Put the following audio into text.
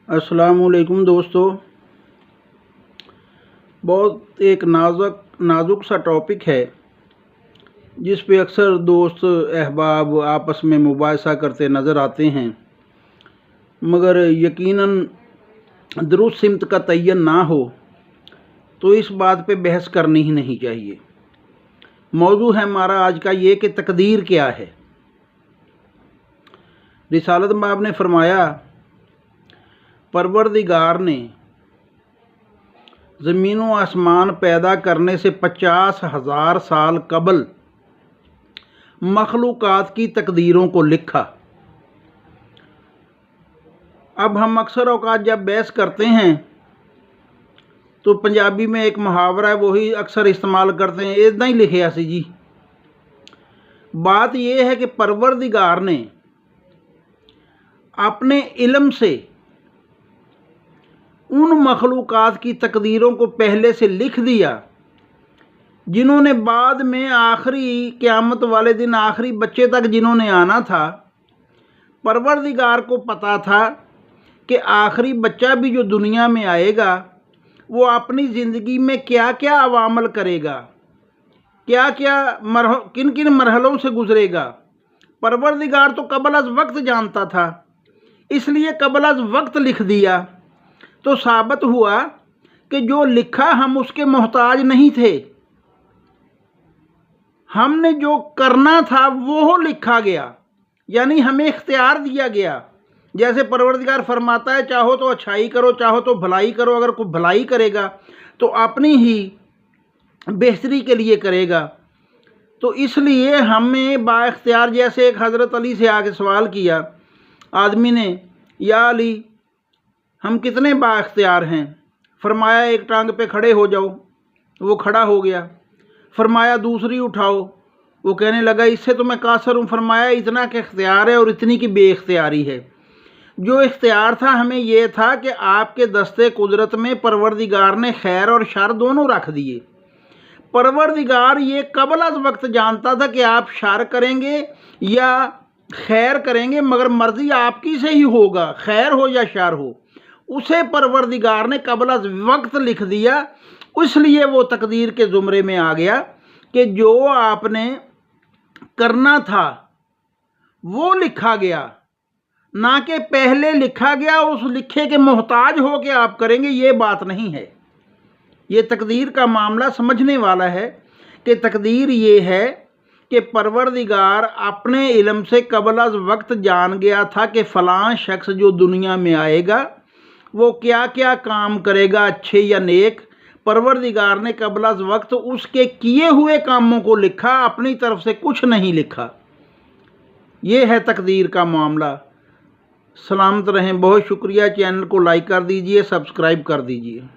अस्सलाम वालेकुम दोस्तों। बहुत एक नाजुक सा टॉपिक है जिस पे अक्सर दोस्त अहबाब आपस में मुबाहिसा करते नज़र आते हैं, मगर यकीनन दुरुस्त सिमत का तयन ना हो तो इस बात पे बहस करनी ही नहीं चाहिए। मौजू है हमारा आज का ये कि तकदीर क्या है। रिसालत बाब ने फरमाया, परवरदिगार ने ज़मीन व आसमान पैदा करने से 50,000 साल कबल मखलूक़ात की तकदीरों को लिखा। अब हम अक्सर औकात जब बहस करते हैं तो पंजाबी में एक मुहावरा है, वही अक्सर इस्तेमाल करते हैं, इतना ही लिखे सी जी। बात यह है कि परवरदिगार ने अपने इल्म से उन मखलूक़ात की तकदीरों को पहले से लिख दिया जिन्होंने बाद में आखिरी क़यामत वाले दिन आखिरी बच्चे तक जिन्होंने आना था। परवरदिगार को पता था कि आखिरी बच्चा भी जो दुनिया में आएगा वो अपनी ज़िंदगी में क्या क्या अवामल करेगा, क्या क्या किन किन मरहलों से गुज़रेगा। परवरदिगार तो कबल अज़ वक्त जानता था, इसलिए कबल अज़ वक्त लिख दिया। तो साबित हुआ कि जो लिखा हम उसके मोहताज नहीं थे, हमने जो करना था वो लिखा गया, यानी हमें इख्तियार दिया गया। जैसे परवरदिगार फरमाता है, चाहो तो अच्छाई करो, चाहो तो भलाई करो। अगर कोई भलाई करेगा तो अपनी ही बेहतरी के लिए करेगा। तो इसलिए हमें बाइख्तियार, जैसे एक हज़रत अली से आके सवाल किया आदमी ने, या अली हम कितने बाइख्तियार हैं? फरमाया एक टांग पे खड़े हो जाओ, वो खड़ा हो गया। फरमाया दूसरी उठाओ, वो कहने लगा इससे तो मैं कासर हूँ। फरमाया इतना के इख्तियार है और इतनी की बेइख्तियारी है। जो इख्तियार था हमें ये था कि आपके दस्ते कुदरत में परवरदिगार ने खैर और शर दोनों रख दिए। परवरदिगार ये कबल अज़ वक्त जानता था कि आप शर करेंगे या खैर करेंगे, मगर मर्ज़ी आपकी से ही होगा, खैर हो या शर हो। उसे परवरदिगार ने कबल अज़ वक्त लिख दिया, इसलिए वो तकदीर के ज़ुमरे में आ गया कि जो आपने करना था वो लिखा गया, ना कि पहले लिखा गया उस लिखे के मोहताज हो के आप करेंगे। ये बात नहीं है। ये तकदीर का मामला समझने वाला है कि तकदीर ये है कि परवरदिगार अपने इल्म से कबल अज़ वक्त जान गया था कि फ़लाँ शख्स जो दुनिया में आएगा वो क्या क्या काम करेगा, अच्छे या नेक। परवरदिगार ने कबल अज़ वक्त उसके किए हुए कामों को लिखा, अपनी तरफ से कुछ नहीं लिखा। ये है तकदीर का मामला। सलामत रहें। बहुत शुक्रिया। चैनल को लाइक कर दीजिए, सब्सक्राइब कर दीजिए।